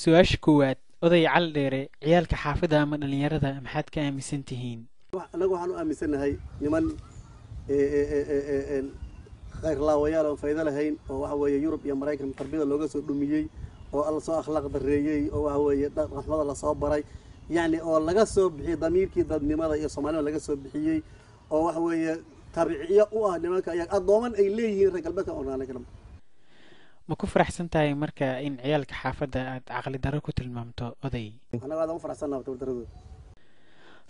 su-aasha koowaad oday cali dheere ciyaalka xaafadda ama dhalinyarada maxaad ka aaminsan tihiin? anagu waxaan u aaminsanahay niman khayr laawayaal oo fayda lahayn oo waxa weeye Yurub iyo Mareykan tarbiyada looga soo dhumiyay oo alla soo akhlaaq dareeyay oo waxa weeye raxmada la soo baray yani oo laga soo bixiyay damiirkii dadnimada iyo Soomaaliya laga soo bixiyay oo waxa weeye tabiiciya u ah nimanka ayaga adooman ay leeyihiin reer galbeedka oo naan kalam ma ku faraxsan tahay marka in ciyaalka xaafadda aad caqli darro ku tilmaamto oday? anaga aad u faraxsanahay tabardaradu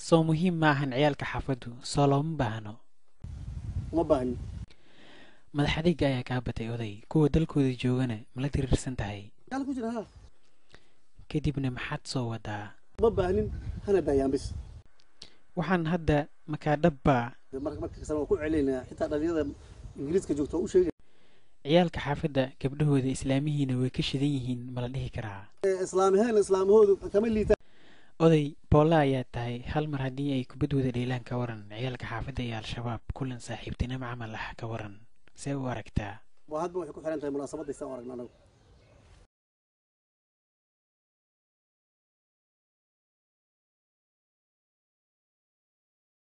soo muhiim ma ahan ciyaalka xaafaddu soo looma baahno? uma baahni madaxdayga ayaa kaa batay oday kuwa dalkooda joogana ma la tirirsan tahay? yaan ku jira kadibna maxaad soo wadaa? ma baahnin hana daayaan bis waxaan hadda makaa dhabba marka kasana ku celinaa xitaa dhalinyarada ingiriiska joogto u sheegay ciyaalka xaafadda gabdhahooda islaamihiina way ka shidan yihiin ma la dhihi karaa? islaamahoodu kama liita oday boolla ayaa tahay hal mar haddii ay kubad wada dheelaan ka waran ciyaalka xaafadda iyo al-shabaab kulan saaxiibtinimo camal ah ka waran see u aragtaa? waa hadba waxay ku xiran tahay munaasabadda isaan u aragna anagu